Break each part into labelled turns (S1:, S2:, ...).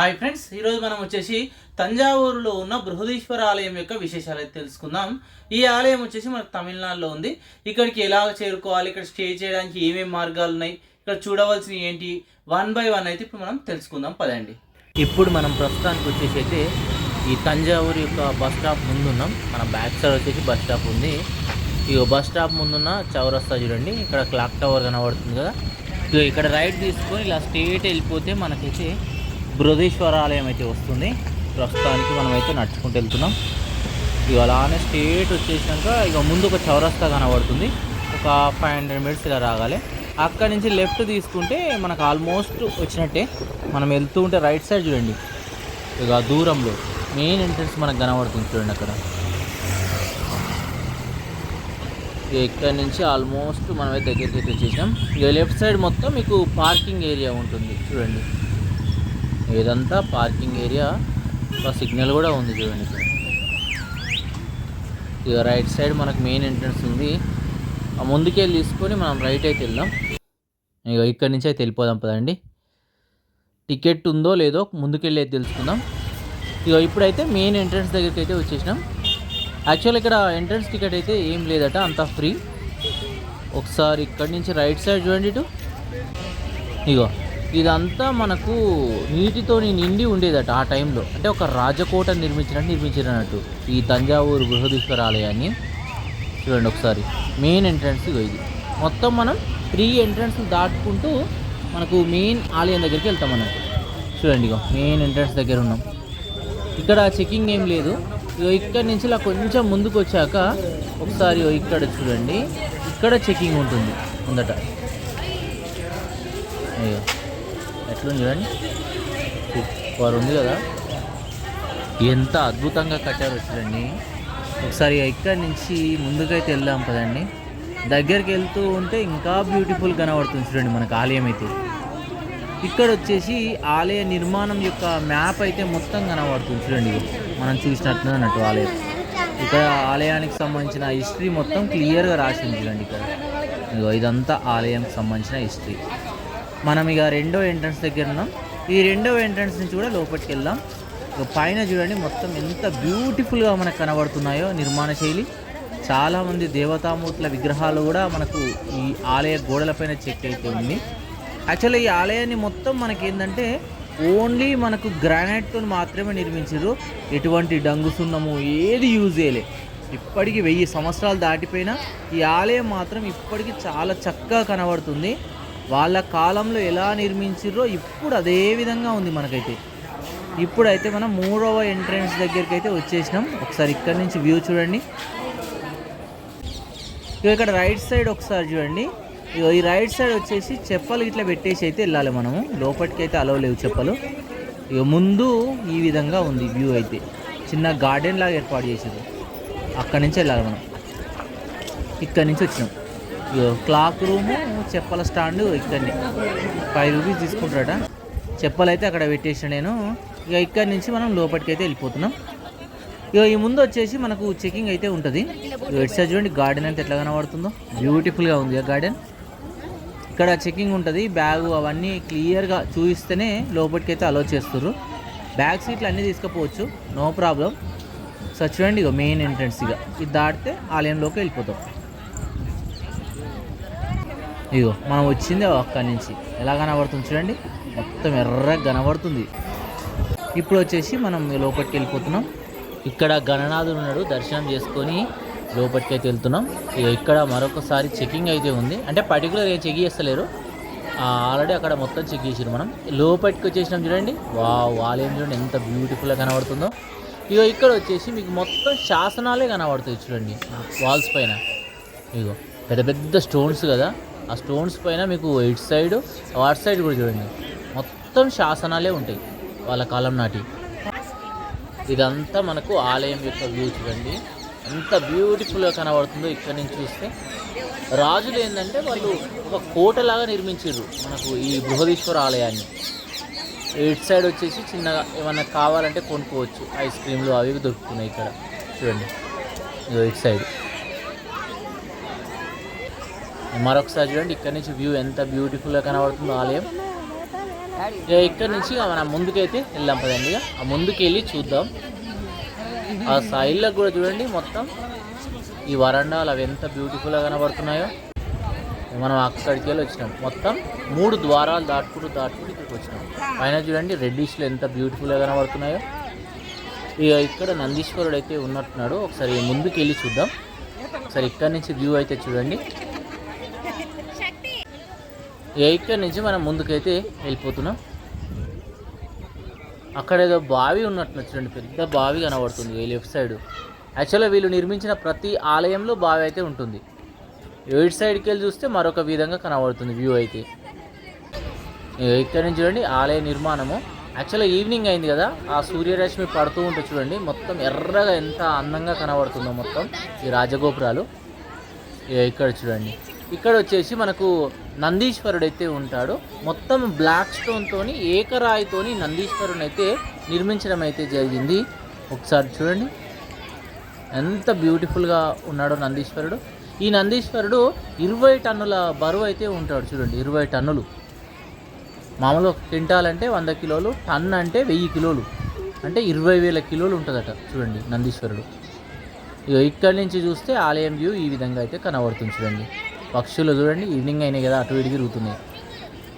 S1: Hi friends, ఈరోజు మనం వచ్చేసి తంజావూరులో ఉన్న బృహదీశ్వర ఆలయం యొక్క విశేషాలు అయితే తెలుసుకుందాం. ఈ ఆలయం వచ్చేసి మనకు తమిళనాడులో ఉంది. ఇక్కడికి ఎలా చేరుకోవాలి, ఇక్కడ స్టే చేయడానికి ఏమేమి మార్గాలు ఉన్నాయి, ఇక్కడ చూడవలసినవి ఏంటి, 1 by 1 అయితే ఇప్పుడు మనం తెలుసుకుందాం. పదండి. ఇప్పుడు మనం ప్రస్తుతానికి వచ్చేసి అయితే ఈ తంజావూరు యొక్క బస్ స్టాప్ ముందున్నాం. మన బ్యాక్ సైడ్ వచ్చేసి బస్ స్టాప్ ఉంది. ఈ బస్ స్టాప్ ముందున్న చౌరస్తా చూడండి, ఇక్కడ క్లాక్ టవర్ కనబడుతుంది కదా. ఇక్కడ రైట్ తీసుకొని ఇలా స్ట్రేట్ వెళ్ళిపోతే మనకైతే బృహదీశ్వర ఆలయం అయితే వస్తుంది. ప్రస్తుతానికి మనమైతే నడుచుకుంటూ వెళ్తున్నాం. ఇక అలానే స్ట్రేట్ వచ్చేసినాక ఇక ముందు ఒక చౌరస్తా కనబడుతుంది. ఒక 500 minutes ఇలా రాగాలి. అక్కడి నుంచి లెఫ్ట్ తీసుకుంటే మనకు ఆల్మోస్ట్ వచ్చినట్టే. మనం వెళ్తూ ఉంటే రైట్ సైడ్ చూడండి, ఇక దూరంలో మెయిన్ ఎంట్రన్స్ మనకు కనబడుతుంది చూడండి. అక్కడ ఇక్కడి నుంచి ఆల్మోస్ట్ మనమైతే దగ్గరికి అయితే వచ్చేసాం. ఇక లెఫ్ట్ సైడ్ మొత్తం మీకు పార్కింగ్ ఏరియా ఉంటుంది చూడండి. ఇదంతా పార్కింగ్ ఏరియా. ఒక సిగ్నల్ కూడా ఉంది చూడండి ఇక్కడ. ఇక రైట్ సైడ్ మనకు మెయిన్ ఎంట్రన్స్ ఉంది. ఆ ముందుకెళ్ళి తీసుకొని మనం రైట్ అయితే వెళ్దాం. ఇక ఇక్కడి నుంచి అయితే వెళ్ళిపోదాం పదండి. టికెట్ ఉందో లేదో ముందుకెళ్ళి అయితే తెలుసుకుందాం. ఇక ఇప్పుడైతే మెయిన్ ఎంట్రన్స్ దగ్గరికి అయితే వచ్చేసినాం. యాక్చువల్ ఇక్కడ ఎంట్రన్స్ టికెట్ అయితే ఏం లేదట, అంతా ఫ్రీ. ఒకసారి ఇక్కడి నుంచి రైట్ సైడ్ చూడండి ఇటు. ఇగో ఇదంతా మనకు నీటితో నిండి ఉండేదట ఆ టైంలో. అంటే ఒక రాజకోట నిర్మించినట్టు ఈ తంజావూరు బృహదీశ్వర ఆలయాన్ని చూడండి. ఒకసారి మెయిన్ ఎంట్రన్స్ ఇది మొత్తం మనం 3 ఎంట్రన్స్ దాటుకుంటూ మనకు మెయిన్ ఆలయం దగ్గరికి వెళ్తాం అన్నట్టు. చూడండి ఇగో మెయిన్ ఎంట్రన్స్ దగ్గర ఉన్నాం. ఇక్కడ చెకింగ్ ఏం లేదు. ఇక్కడి నుంచి ఇలా కొంచెం ముందుకు వచ్చాక ఒకసారి ఇక్కడ చూడండి, ఇక్కడ చెకింగ్ ఉంటుంది ముందట. అయ్యో ఎట్లుంది చూడండి, సూపర్ ఉంది కదా, ఎంత అద్భుతంగా కట్టారో చూడండి. ఒకసారి ఇక్కడి నుంచి ముందుకైతే వెళ్దాం కదండి. దగ్గరికి వెళ్తూ ఉంటే ఇంకా బ్యూటిఫుల్ కనబడుతుంది చూడండి మనకు ఆలయం అయితే. ఇక్కడ వచ్చేసి ఆలయ నిర్మాణం యొక్క మ్యాప్ అయితే మొత్తం కనబడుతుంది చూడండి. మనం చూసినట్టు అన్నట్టు ఆలయం. ఇక్కడ ఆలయానికి సంబంధించిన హిస్టరీ మొత్తం క్లియర్గా రాసింది చూడండి ఇక్కడ. ఇదంతా ఆలయానికి సంబంధించిన హిస్టరీ. మనం ఇక రెండో ఎంట్రన్స్ దగ్గర ఉన్నాం. ఈ రెండో ఎంట్రన్స్ నుంచి కూడా లోపలికి వెళ్దాం. ఇక పైన చూడండి మొత్తం ఎంత బ్యూటిఫుల్గా మనకు కనబడుతున్నాయో నిర్మాణ శైలి. చాలామంది దేవతామూర్తుల విగ్రహాలు కూడా మనకు ఈ ఆలయ గోడలపైన చెక్ అయితే ఉంది. యాక్చువల్లీ ఈ ఆలయాన్ని మొత్తం మనకి ఏంటంటే ఓన్లీ మనకు గ్రానైట్తో మాత్రమే నిర్మించారు. ఎటువంటి డంగు సున్నము ఏది యూజ్ చేయలే. ఇప్పటికీ 1000 సంవత్సరాలు దాటిపోయినా ఈ ఆలయం మాత్రం ఇప్పటికీ చాలా చక్కగా కనబడుతుంది. వాళ్ళ కాలంలో ఎలా నిర్మించారో ఇప్పుడు అదే విధంగా ఉంది మనకైతే. ఇప్పుడైతే మనం 3వ ఎంట్రన్స్ దగ్గరికి అయితే వచ్చేసినాం. ఒకసారి ఇక్కడ నుంచి వ్యూ చూడండి. ఇక్కడ రైట్ సైడ్ ఒకసారి చూడండి. ఈ రైట్ సైడ్ వచ్చేసి చెప్పలు ఇట్లా పెట్టేసి అయితే వెళ్ళాలి మనము. లోపలికి అయితే అలవ్ లేవు చెప్పలు. ఇక ముందు ఈ విధంగా ఉంది వ్యూ అయితే. చిన్న గార్డెన్ లాగా ఏర్పాటు చేసేది. అక్కడి నుంచి వెళ్ళాలి మనం. ఇక్కడి నుంచి వచ్చినాం. క్లాక్ రూము, చెప్పల స్టాండ్ ఇక్కడనే 5 రూపీస్ తీసుకుంటారట. చెప్పలు అయితే అక్కడ పెట్టేసిన నేను. ఇక ఇక్కడి నుంచి మనం లోపలికి అయితే వెళ్ళిపోతున్నాం. ఇక ఈ ముందు వచ్చేసి మనకు చెకింగ్ అయితే ఉంటుంది. ఇటు సైడ్ చూడండి గార్డెన్ అయితే ఎట్లా కనబడుతుందో, బ్యూటిఫుల్గా ఉంది ఇక గార్డెన్. ఇక్కడ చెకింగ్ ఉంటుంది. బ్యాగు అవన్నీ క్లియర్గా చూపిస్తేనే లోపలికి అయితే అలో చేస్తారు. బ్యాగ్ సీట్లు అన్నీ తీసుకుపోవచ్చు, నో ప్రాబ్లం. సో చూడండి ఇక మెయిన్ ఎంట్రన్స్. ఇక ఇది దాటితే ఆలయంలోకి వెళ్ళిపోతాం. ఇగో మనం వచ్చింది అక్కడి నుంచి ఎలా కనబడుతుంది చూడండి, మొత్తం ఎర్రగా కనబడుతుంది. ఇప్పుడు వచ్చేసి మనం లోపలికి వెళ్ళిపోతున్నాం. ఇక్కడ గణనాథుడు ఉన్నాడు, దర్శనం చేసుకొని లోపలికి అయితే వెళ్తున్నాం. ఇక్కడ మరొకసారి చెకింగ్ అయితే ఉంది. అంటే పర్టికులర్ ఏం చెక్ చేస్తలేరు, ఆల్రెడీ అక్కడ మొత్తం చెక్ చేసారు. మనం లోపలికి వచ్చేసినాం చూడండి. ఆలయం చూడండి ఎంత బ్యూటిఫుల్గా కనబడుతుందో. ఇగో ఇక్కడ వచ్చేసి మీకు మొత్తం శాసనాలే కనబడుతాయి చూడండి వాల్స్ పైన. ఇగో పెద్ద పెద్ద స్టోన్స్ కదా, ఆ స్టోన్స్ పైన మీకు ఇటు సైడ్ అటు సైడ్ కూడా చూడండి మొత్తం శాసనాలే ఉంటాయి వాళ్ళ కాలం నాటి. ఇదంతా మనకు ఆలయం యొక్క వ్యూ చూడండి ఎంత బ్యూటిఫుల్గా కనబడుతుందో. ఇక్కడ నుంచి చూస్తే రాజులు ఏంటంటే వాళ్ళు ఒక కోటలాగా నిర్మించారు మనకు ఈ బృహదీశ్వర ఆలయాన్ని. ఇటు సైడ్ వచ్చేసి చిన్నగా ఏమన్నా కావాలంటే కొనుక్కోవచ్చు, ఐస్ క్రీమ్లు అవి దొరుకుతున్నాయి ఇక్కడ చూడండి. ఇటు సైడ్ మరొకసారి చూడండి, ఇక్కడ నుంచి వ్యూ ఎంత బ్యూటిఫుల్గా కనబడుతుందో ఆలయం. ఇక ఇక్కడ నుంచి మనం ముందుకైతే వెళ్దాం పదండి. ఇక ఆ ముందుకు వెళ్ళి చూద్దాం. ఆ సైడ్లో కూడా చూడండి మొత్తం ఈ వరండాలు అవి ఎంత బ్యూటిఫుల్గా కనబడుతున్నాయో. మనం అక్కడికి వెళ్ళి వచ్చినాం. మొత్తం 3 ద్వారాలు దాటుకుంటూ ఇక్కడికి వచ్చినాం. పైన చూడండి రెడ్డిష్లో ఎంత బ్యూటిఫుల్గా కనబడుతున్నాయో. ఇక ఇక్కడ నందీశ్వరుడు అయితే ఉన్నట్టున్నాడు. ఒకసారి ముందుకు వెళ్ళి చూద్దాం. ఒకసారి ఇక్కడ నుంచి వ్యూ అయితే చూడండి. ఇక్కడ నుంచి మనం ముందుకైతే వెళ్ళిపోతున్నాం. అక్కడ ఏదో బావి ఉన్నట్టు చూడండి, పెద్ద బావి కనబడుతుంది ఈ లెఫ్ట్ సైడ్. యాక్చువల్గా వీళ్ళు నిర్మించిన ప్రతి ఆలయంలో బావి అయితే ఉంటుంది. ఎయిట్ సైడ్కి వెళ్ళి చూస్తే మరొక విధంగా కనబడుతుంది వ్యూ అయితే. ఇక్కడ నుంచి చూడండి ఆలయ నిర్మాణము. యాక్చువల్గా ఈవినింగ్ అయింది కదా, ఆ సూర్యరశ్మి పడుతూ ఉంటే చూడండి మొత్తం ఎర్రగా ఎంత అందంగా కనబడుతుందో మొత్తం ఈ రాజగోపురాలు. ఇక్కడ చూడండి, ఇక్కడ వచ్చేసి మనకు నందీశ్వరుడు అయితే ఉంటాడు. మొత్తం బ్లాక్ స్టోన్తోని ఏకరాయితోని నందీశ్వరుని అయితే నిర్మించడం అయితే జరిగింది. ఒకసారి చూడండి ఎంత బ్యూటిఫుల్గా ఉన్నాడో నందీశ్వరుడు. ఈ నందీశ్వరుడు 20 టన్నుల బరువు అయితే ఉంటాడు చూడండి. 20 టన్నులు. మామూలుగా క్వింటాల్ అంటే 100 కిలోలు, టన్ అంటే 1000 కిలోలు, అంటే 20,000 కిలోలు ఉంటుందట చూడండి నందీశ్వరుడు. ఇక్కడి నుంచి చూస్తే ఆలయం వ్యూ ఈ విధంగా అయితే కనబడుతుంది చూడండి. పక్షులు చూడండి ఈవినింగ్ అయినాయి కదా, అటు ఇటు తిరుగుతున్నాయి.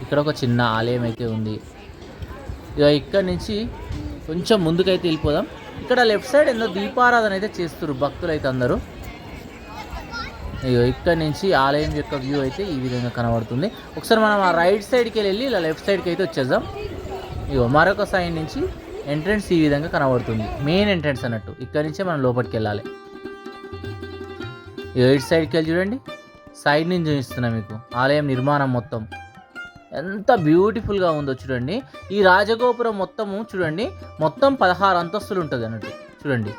S1: ఇక్కడ ఒక చిన్న ఆలయం అయితే ఉంది. ఇక్కడి నుంచి కొంచెం ముందుకైతే వెళ్ళిపోదాం. ఇక్కడ లెఫ్ట్ సైడ్ ఏదో దీపారాధన అయితే చేస్తారు భక్తులు అయితే అందరూ. ఇక్కడ నుంచి ఆలయం యొక్క వ్యూ అయితే ఈ విధంగా కనబడుతుంది. ఒకసారి మనం ఆ రైట్ సైడ్కి వెళ్ళి ఇలా లెఫ్ట్ సైడ్కి అయితే వచ్చేద్దాం. మరొక సైడ్ నుంచి ఎంట్రన్స్ ఈ విధంగా కనబడుతుంది, మెయిన్ ఎంట్రన్స్ అన్నట్టు. ఇక్కడ నుంచే మనం లోపలికి వెళ్ళాలి. ఎయిట్ సైడ్కి వెళ్ళి చూడండి, సైడ్ నుంచి చూపిస్తున్నా మీకు ఆలయం నిర్మాణం మొత్తం ఎంత బ్యూటిఫుల్గా ఉందో చూడండి. ఈ రాజగోపురం మొత్తము చూడండి మొత్తం 16 అంతస్తులు ఉంటుంది అన్నట్టు చూడండి.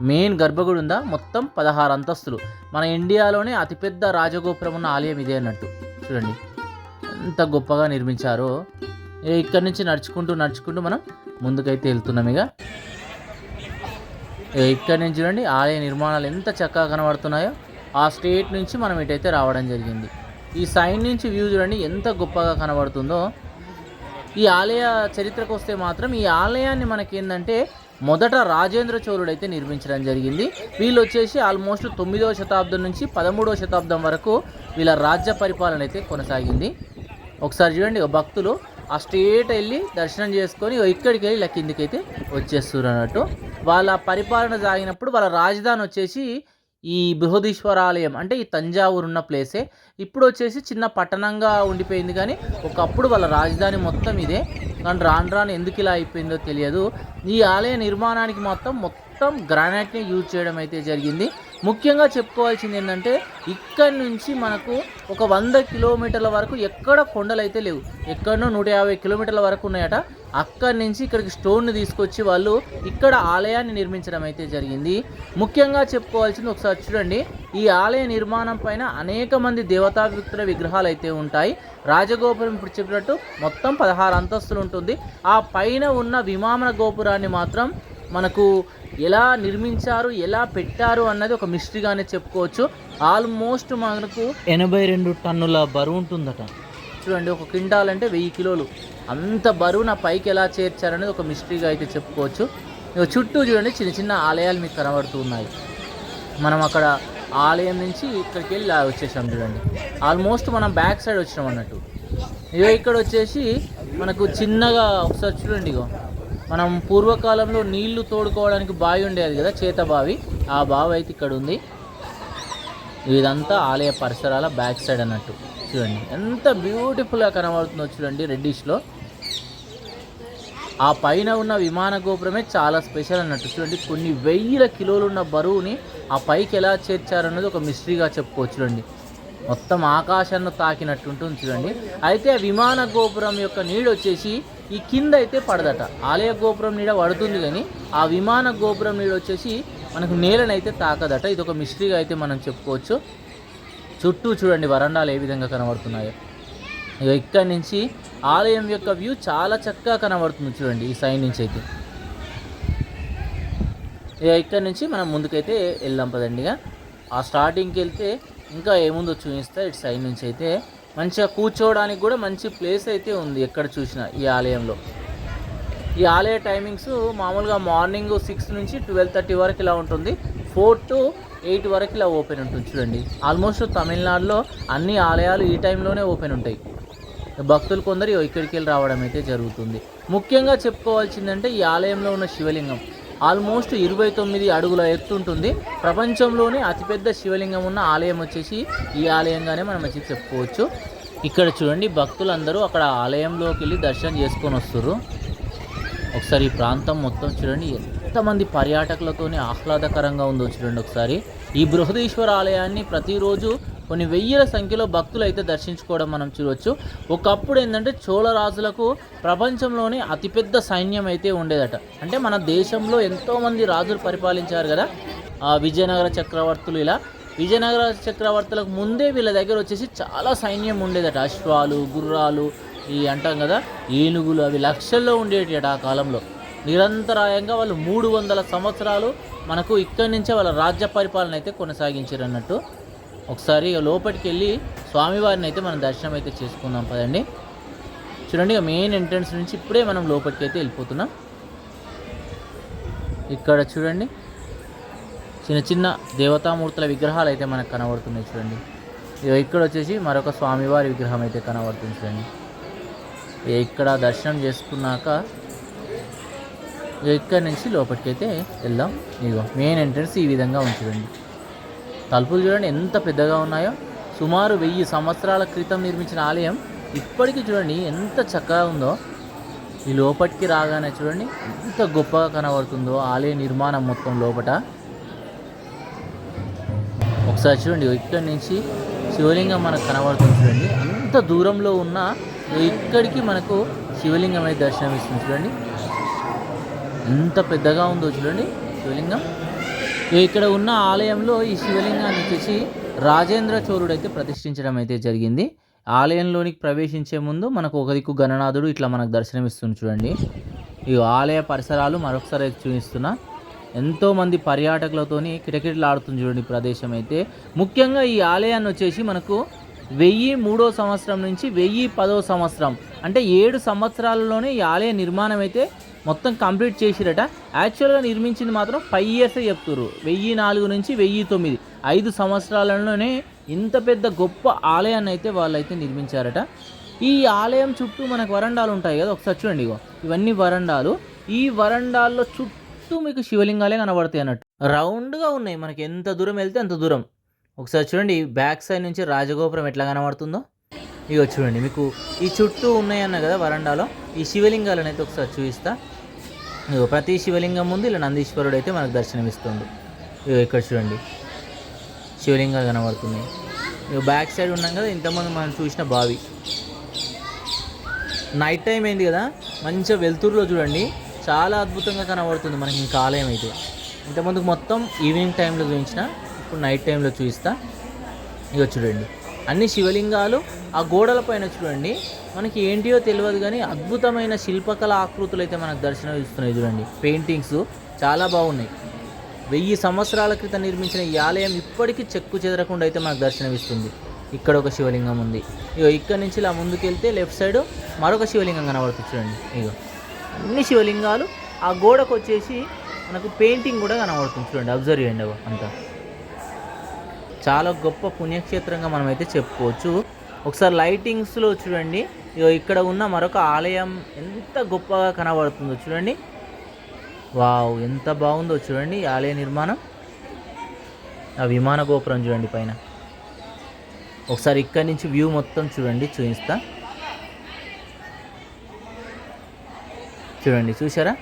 S1: మెయిన్ గర్భగుడి ఉందా, మొత్తం 16 అంతస్తులు. మన ఇండియాలోనే అతిపెద్ద రాజగోపురం ఉన్న ఆలయం ఇదే అన్నట్టు చూడండి ఎంత గొప్పగా నిర్మించారో. ఇక్కడ నుంచి నడుచుకుంటూ మనం ముందుకైతే వెళ్తున్నాం. ఇక్కడ నుంచి చూడండి ఆలయ నిర్మాణాలు ఎంత చక్కగా కనబడుతున్నాయో. ఆ స్టేట్ నుంచి మనం ఇటైతే రావడం జరిగింది. ఈ సైడ్ నుంచి వ్యూ చూడండి ఎంత గొప్పగా కనబడుతుందో. ఈ ఆలయ చరిత్రకు వస్తే మాత్రం ఈ ఆలయాన్ని మనకేందంటే మొదట రాజేంద్ర చోళుడు అయితే నిర్మించడం జరిగింది. వీళ్ళు వచ్చేసి ఆల్మోస్ట్ 9వ శతాబ్దం నుంచి 13వ శతాబ్దం వరకు వీళ్ళ రాజ్య పరిపాలన అయితే కొనసాగింది. ఒకసారి చూడండి భక్తులు ఆ స్టేట్ వెళ్ళి దర్శనం చేసుకొని ఇక్కడికి వెళ్ళి ఇలా కిందికైతే వచ్చేస్తారు అన్నట్టు. వాళ్ళ పరిపాలన సాగినప్పుడు వాళ్ళ రాజధాని వచ్చేసి ఈ బృహదీశ్వర ఆలయం, అంటే ఈ తంజావూరు ఉన్న ప్లేసే. ఇప్పుడు వచ్చేసి చిన్న పట్టణంగా ఉండిపోయింది, కానీ ఒకప్పుడు వాళ్ళ రాజధాని మొత్తం ఇదే. కానీ రాను ఎందుకు ఇలా అయిపోయిందో తెలియదు. ఈ ఆలయ నిర్మాణానికి మొత్తం గ్రానైట్ని యూజ్ చేయడం అయితే జరిగింది. ముఖ్యంగా చెప్పుకోవాల్సింది ఏంటంటే ఇక్కడి నుంచి మనకు ఒక 100 కిలోమీటర్ల వరకు ఎక్కడ కొండలు అయితే లేవు. ఎక్కడనో 150 కిలోమీటర్ల వరకు ఉన్నాయట. అక్కడి నుంచి ఇక్కడికి స్టోన్ని తీసుకొచ్చి వాళ్ళు ఇక్కడ ఆలయాన్ని నిర్మించడం అయితే జరిగింది. ముఖ్యంగా చెప్పుకోవాల్సింది ఒకసారి చూడండి, ఈ ఆలయ నిర్మాణం పైన అనేక మంది దేవతాభక్తుల విగ్రహాలు అయితే ఉంటాయి. రాజగోపురం ఇప్పుడు చెప్పినట్టు మొత్తం 16 అంతస్తులు ఉంటుంది. ఆ పైన ఉన్న విమాన గోపురాన్ని మాత్రం మనకు ఎలా నిర్మించారు, ఎలా పెట్టారు అన్నది ఒక మిస్టరీగానే చెప్పుకోవచ్చు. ఆల్మోస్ట్ మనకు 82 టన్నుల బరువు ఉంటుందట చూడండి. ఒక క్వింటాల్ అంటే 1000 కిలోలు. అంత బరువు నా పైకి ఎలా చేర్చారనేది ఒక మిస్టరీగా అయితే చెప్పుకోవచ్చు. చుట్టూ చూడండి చిన్న చిన్న ఆలయాలు మీకు కనబడుతూ ఉన్నాయి. మనం అక్కడ ఆలయం నుంచి ఇక్కడికి వెళ్ళి వచ్చేసాం చూడండి. ఆల్మోస్ట్ మనం బ్యాక్ సైడ్ వచ్చినాం అన్నట్టు. ఇక్కడ వచ్చేసి మనకు చిన్నగా ఒకసారి చూడండి, మనం పూర్వకాలంలో నీళ్లు తోడుకోవడానికి బావి ఉండేది కదా, చేత బావి. ఆ బావి అయితే ఇక్కడ ఉంది. ఇదంతా ఆలయ పరిసరాల బ్యాక్ సైడ్ అన్నట్టు చూడండి. ఎంత బ్యూటిఫుల్గా కనబడుతుందో చూడండి రెడ్డిష్లో. ఆ పైన ఉన్న విమాన గోపురమే చాలా స్పెషల్ అన్నట్టు చూడండి. కొన్ని 1000 కిలోలు ఉన్న బరువుని ఆ పైకి ఎలా చేర్చారన్నది ఒక మిస్టరీగా చెప్పుకోవచ్చు చూడండి. మొత్తం ఆకాశాన్ని తాకినట్టు ఉంటుంది చూడండి. అయితే ఆ విమాన గోపురం యొక్క నీడ వచ్చేసి ఈ కింద అయితే పడదట. ఆలయ గోపురం నీడ పడుతుంది, కానీ ఆ విమాన గోపురం నీడ వచ్చేసి మనకు నేలనైతే తాకదట. ఇది ఒక మిస్టరీగా అయితే మనం చెప్పుకోవచ్చు. చుట్టూ చూడండి వరండాలు ఏ విధంగా కనబడుతున్నాయో. ఇక్కడి నుంచి ఆలయం యొక్క వ్యూ చాలా చక్కగా కనబడుతుంది చూడండి ఈ సైడ్ నుంచి అయితే. ఇక్కడి నుంచి మనం ముందుకైతే వెళ్దాం పదండిగా. ఆ స్టార్టింగ్కి వెళ్తే ఇంకా ఏముందో చూపిస్తా. ఇటు సైడ్ నుంచి అయితే మంచిగా కూర్చోవడానికి కూడా మంచి ప్లేస్ అయితే ఉంది ఎక్కడ చూసినా ఈ ఆలయంలో. ఈ ఆలయ టైమింగ్స్ మామూలుగా మార్నింగ్ 6 నుంచి 12:30 వరకు ఇలా ఉంటుంది, 4 to 8 వరకు ఇలా ఓపెన్ ఉంటుంది. చూడండి, ఆల్మోస్ట్ తమిళనాడులో అన్ని ఆలయాలు ఈ టైంలోనే ఓపెన్ ఉంటాయి. భక్తులు కొందరు ఇక్కడికి వెళ్ళి రావడం అయితే జరుగుతుంది. ముఖ్యంగా చెప్పుకోవాల్సిందంటే ఈ ఆలయంలో ఉన్న శివలింగం ఆల్మోస్ట్ 29 అడుగుల ఎత్తు ఉంటుంది. ప్రపంచంలోనే అతిపెద్ద శివలింగం ఉన్న ఆలయం వచ్చేసి ఈ ఆలయంగానే మనం వచ్చి చెప్పుకోవచ్చు. ఇక్కడ చూడండి, భక్తులందరూ అక్కడ ఆలయంలోకి వెళ్ళి దర్శనం చేసుకొని వస్తారు. ఒకసారి ఈ ప్రాంతం మొత్తం చూడండి, ఎంతమంది పర్యాటకులతోనే ఆహ్లాదకరంగా ఉందో చూడండి. ఒకసారి ఈ బృహదీశ్వర ఆలయాన్ని ప్రతిరోజు కొన్ని వెయ్యిల సంఖ్యలో భక్తులు అయితే దర్శించుకోవడం మనం చూడవచ్చు. ఒకప్పుడు ఏంటంటే చోళరాజులకు ప్రపంచంలోనే అతిపెద్ద సైన్యం అయితే ఉండేదట. అంటే మన దేశంలో ఎంతోమంది రాజులు పరిపాలించారు కదా, విజయనగర చక్రవర్తులు. ఇలా విజయనగర చక్రవర్తులకు ముందే వీళ్ళ దగ్గర వచ్చేసి చాలా సైన్యం ఉండేదట. అశ్వాలు, గుర్రాలు, ఈ అంటాం కదా ఏనుగులు, అవి లక్షల్లో ఉండేటిట ఆ కాలంలో. నిరంతరాయంగా వాళ్ళు 300 సంవత్సరాలు మనకు ఇక్కడి నుంచే వాళ్ళ రాజ్య పరిపాలన అయితే కొనసాగించారు అన్నట్టు. ఒకసారి లోపలికి వెళ్ళి స్వామివారిని అయితే మనం దర్శనం అయితే చేసుకుందాం పదండి. చూడండి, మెయిన్ ఎంట్రన్స్ నుంచి ఇప్పుడే మనం లోపలికి అయితే వెళ్ళిపోతున్నాం. ఇక్కడ చూడండి, చిన్న చిన్న దేవతామూర్తుల విగ్రహాలు అయితే మనకు కనబడుతున్నాయి. చూడండి, ఇక్కడ వచ్చేసి మరొక స్వామివారి విగ్రహం అయితే కనబడుతుంది. చూడండి, ఇక్కడ దర్శనం చేసుకున్నాక ఇక్కడ నుంచి లోపలికి అయితే వెళ్దాం. ఇదిగో మెయిన్ ఎంట్రన్స్ ఈ విధంగా ఉంచుదండి. తలుపులు చూడండి ఎంత పెద్దగా ఉన్నాయో. సుమారు 1000 సంవత్సరాల క్రితం నిర్మించిన ఆలయం ఇప్పటికీ చూడండి ఎంత చక్కగా ఉందో. ఈ లోపలికి రాగానే చూడండి ఎంత గొప్పగా కనబడుతుందో ఆలయ నిర్మాణం మొత్తం లోపల. ఒకసారి చూడండి, ఇక్కడి నుంచి శివలింగం మనకు కనబడుతుంది. చూడండి, అంత దూరంలో ఉన్న ఇక్కడికి మనకు శివలింగం అయితే దర్శనం ఇస్తుంది. చూడండి ఎంత పెద్దగా ఉందో చూడండి శివలింగం. ఇక్కడ ఉన్న ఆలయంలో ఈ శివలింగాన్ని వచ్చేసి రాజేంద్ర చోళుడు అయితే ప్రతిష్ఠించడం అయితే జరిగింది. ఆలయంలోనికి ప్రవేశించే ముందు మనకు ఒక దిక్కు గణనాథుడు ఇట్లా మనకు దర్శనమిస్తుంది. చూడండి, ఈ ఆలయ పరిసరాలు మరొకసారి అయితే చూపిస్తున్నా. ఎంతోమంది పర్యాటకులతోని కిటకిటలాడుతుంది చూడండి ప్రదేశం అయితే. ముఖ్యంగా ఈ ఆలయాన్ని వచ్చేసి మనకు 1003వ సంవత్సరం నుంచి 1010వ సంవత్సరం అంటే 7 సంవత్సరాలలోనే ఈ ఆలయ నిర్మాణం అయితే మొత్తం కంప్లీట్ చేసిరట. యాక్చువల్గా నిర్మించింది మాత్రం 5 ఇయర్స్ చెప్తున్నారు. 1004 నుంచి 1009 5 సంవత్సరాలలోనే ఇంత పెద్ద గొప్ప ఆలయాన్ని అయితే వాళ్ళైతే నిర్మించారట. ఈ ఆలయం చుట్టూ మనకు వరండాలు ఉంటాయి కదా, ఒకసారి చూడండి. ఇగో ఇవన్నీ వరండాలు. ఈ వరండాల్లో చుట్టూ మీకు శివలింగాలే కనబడతాయి అన్నట్టు. రౌండ్గా ఉన్నాయి, మనకి ఎంత దూరం వెళ్తే అంత దూరం. ఒకసారి చూడండి, బ్యాక్ సైడ్ నుంచి రాజగోపురం ఎట్లా కనబడుతుందో. ఇగో చూడండి, మీకు ఈ చుట్టూ ఉన్నాయన్న కదా వరండాలో ఈ శివలింగాలను అయితే ఒకసారి చూపిస్తా. ఇగో ప్రతి శివలింగం ముందు ఇలా నందీశ్వరుడు అయితే మనకు దర్శనమిస్తుంది. ఇగో ఇక్కడ చూడండి శివలింగాలు కనబడుతున్నాయి. ఇక బ్యాక్ సైడ్ ఉన్నాం కదా ఇంతమంది మనం చూసిన బావి. నైట్ టైం అయింది కదా, మంచిగా వెలుతురులో చూడండి చాలా అద్భుతంగా కనబడుతుంది మనకి ఇంకా ఆలయం అయితే. ఇంతమందికి మొత్తం ఈవినింగ్ టైంలో చూపించిన, ఇప్పుడు నైట్ టైంలో చూపిస్తా. ఇక చూడండి అన్ని శివలింగాలు ఆ గోడల పైన చూడండి మనకి ఏంటియో తెలియదు కానీ అద్భుతమైన శిల్పకళ ఆకృతులు అయితే మనకు దర్శనం ఇస్తున్నాయి. చూడండి పెయింటింగ్స్ చాలా బాగున్నాయి. 1000 సంవత్సరాల క్రితం నిర్మించిన ఈ ఆలయం ఇప్పటికీ చెక్కు చెదరకుండా అయితే మనకు దర్శనమిస్తుంది. ఇక్కడ ఒక శివలింగం ఉంది. ఇగో ఇక్కడ నుంచి ఇలా ముందుకెళ్తే లెఫ్ట్ సైడ్ మరొక శివలింగం కనబడుతుంది. చూడండి ఇగో అన్ని శివలింగాలు ఆ గోడకు వచ్చేసి మనకు పెయింటింగ్ కూడా కనబడుతుంది. చూడండి అబ్జర్వ్ చేయండి అంతా. చాలా గొప్ప పుణ్యక్షేత్రంగా మనం అయితే చెప్పుకోవచ్చు. ఒకసారి లైటింగ్స్లో చూడండి, ఇగో ఇక్కడ ఉన్న మరొక ఆలయం ఎంత గొప్పగా కనబడుతుందో చూడండి. వావ్, ఎంత బాగుందో చూడండి ఈ ఆలయ నిర్మాణం. ఆ విమాన గోపురం చూడండి పైన. ఒకసారి ఇక్కడి నుంచి వ్యూ మొత్తం చూడండి, చూపిస్తా. చూడండి చూసారా,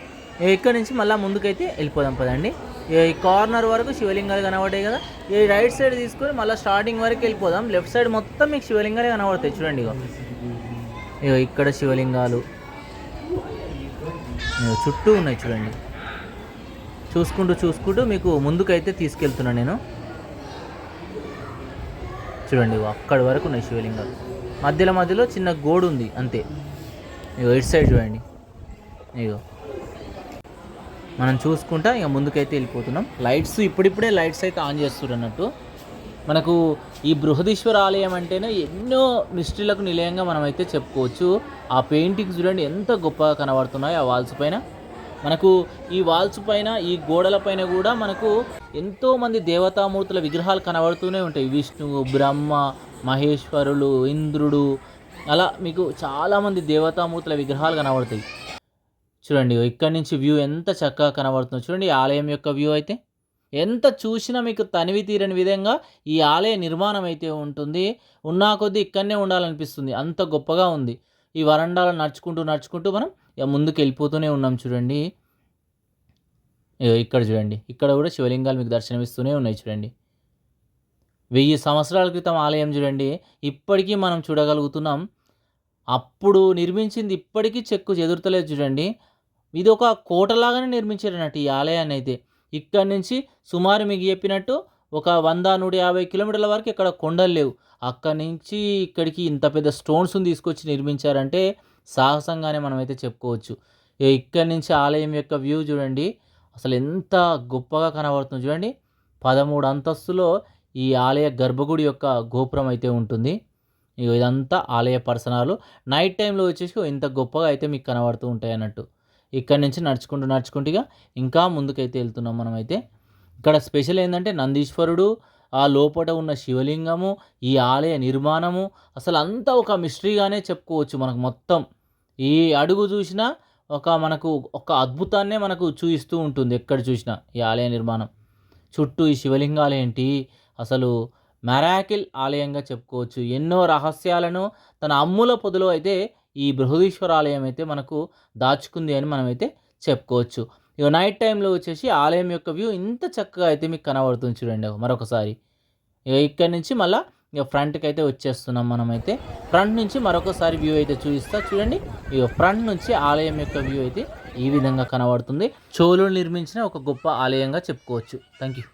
S1: ఇక్కడి నుంచి మళ్ళీ ముందుకైతే వెళ్ళిపోదాం పదండి. ఈ కార్నర్ వరకు శివలింగాలు కనబడతాయి కదా, ఈ రైట్ సైడ్ తీసుకొని మళ్ళీ స్టార్టింగ్ వరకు వెళ్ళిపోదాం. లెఫ్ట్ సైడ్ మొత్తం మీకు శివలింగాలే కనబడతాయి. చూడండి ఇగో ఇక్కడ శివలింగాలు చుట్టూ ఉన్నాయి. చూడండి చూసుకుంటూ మీకు ముందుకైతే తీసుకెళ్తున్నాను నేను. చూడండి అక్కడి వరకు ఉన్నాయి శివలింగాలు. మధ్యలో చిన్న గోడు ఉంది అంతే. ఇగో ఇటు సైడ్ చూడండి. ఇగో మనం చూసుకుంటా ఇక ముందుకైతే వెళ్ళిపోతున్నాం. లైట్స్ ఇప్పుడిప్పుడే లైట్స్ అయితే ఆన్ చేస్తున్నారు అన్నట్టు. మనకు ఈ బృహదీశ్వర ఆలయం అంటేనే ఎన్నో మిస్టరీలకు నిలయంగా మనమైతే చెప్పుకోవచ్చు. ఆ పెయింటింగ్స్ చూడండి ఎంత గొప్పగా కనబడుతున్నాయి ఆ వాల్స్ పైన. మనకు ఈ వాల్స్ పైన ఈ గోడల పైన కూడా మనకు ఎంతోమంది దేవతామూర్తుల విగ్రహాలు కనబడుతూనే ఉంటాయి. విష్ణువు, బ్రహ్మ, మహేశ్వరులు, ఇంద్రుడు, అలా మీకు చాలామంది దేవతామూర్తుల విగ్రహాలు కనబడతాయి. చూడండి ఇక్కడి నుంచి వ్యూ ఎంత చక్కగా కనబడుతుందో చూడండి. ఈ ఆలయం యొక్క వ్యూ అయితే ఎంత చూసినా మీకు తనివి తీరని విధంగా ఈ ఆలయ నిర్మాణం అయితే ఉంటుంది. ఉన్నా కొద్దీ ఇక్కడనే ఉండాలనిపిస్తుంది, అంత గొప్పగా ఉంది. ఈ వరండాలో నడుచుకుంటూ మనం ముందుకు వెళ్ళిపోతూనే ఉన్నాం చూడండి. ఇక్కడ చూడండి, ఇక్కడ కూడా శివలింగాలు మీకు దర్శనమిస్తూనే ఉన్నాయి చూడండి. 1000 సంవత్సరాల క్రితం ఆలయం చూడండి, ఇప్పటికీ మనం చూడగలుగుతున్నాం. అప్పుడు నిర్మించింది ఇప్పటికీ చెక్కు చెదురుతలేదు చూడండి. ఇది ఒక కోటలాగానే నిర్మించారన్నట్టు ఈ ఆలయాన్ని అయితే. ఇక్కడి నుంచి సుమారు మీకు చెప్పినట్టు ఒక 100-150 కిలోమీటర్ల వరకు ఇక్కడ కొండలు లేవు. అక్కడి నుంచి ఇక్కడికి ఇంత పెద్ద స్టోన్స్ని తీసుకొచ్చి నిర్మించారంటే సాహసంగానే మనమైతే చెప్పుకోవచ్చు. ఇక్కడి నుంచి ఆలయం యొక్క వ్యూ చూడండి, అసలు ఎంత గొప్పగా కనబడుతుంది చూడండి. 13 అంతస్తులో ఈ ఆలయ గర్భగుడి యొక్క గోపురం అయితే ఉంటుంది. ఇదంతా ఆలయ పర్సనాలు. నైట్ టైంలో వచ్చేసి ఇంత గొప్పగా అయితే మీకు కనబడుతూ ఉంటాయి అన్నట్టు. ఇక్కడి నుంచి నడుచుకుంటూ ఇంకా ముందుకైతే వెళ్తున్నాం మనమైతే. ఇక్కడ స్పెషల్ ఏంటంటే నందీశ్వరుడు, ఆ లోపల ఉన్న శివలింగము, ఈ ఆలయ నిర్మాణము, అసలు అంతా ఒక మిస్టరీగానే చెప్పుకోవచ్చు. మనకు మొత్తం ఈ అడుగు చూసినా మనకు ఒక అద్భుతాన్నే మనకు చూపిస్తూ ఉంటుంది ఎక్కడ చూసినా ఈ ఆలయ నిర్మాణం. చుట్టూ ఈ శివలింగాలు ఏంటి, అసలు మెరాకిల్ ఆలయంగా చెప్పుకోవచ్చు. ఎన్నో రహస్యాలను తన అమ్ముల పొదిలో అయితే ఈ బృహదీశ్వర ఆలయం అయితే మనకు దాచుకుంది అని మనమైతే చెప్పుకోవచ్చు. ఇక నైట్ టైంలో వచ్చేసి ఆలయం యొక్క వ్యూ ఇంత చక్కగా అయితే మీకు కనబడుతుంది చూడండి మరొకసారి. ఇక ఇక్కడి నుంచి మళ్ళీ ఇక ఫ్రంట్కి అయితే వచ్చేస్తున్నాం మనమైతే. ఫ్రంట్ నుంచి మరొకసారి వ్యూ అయితే చూపిస్తా చూడండి. ఇక ఫ్రంట్ నుంచి ఆలయం యొక్క వ్యూ అయితే ఈ విధంగా కనబడుతుంది. చోళులు నిర్మించిన ఒక గొప్ప ఆలయంగా చెప్పుకోవచ్చు. Thank you.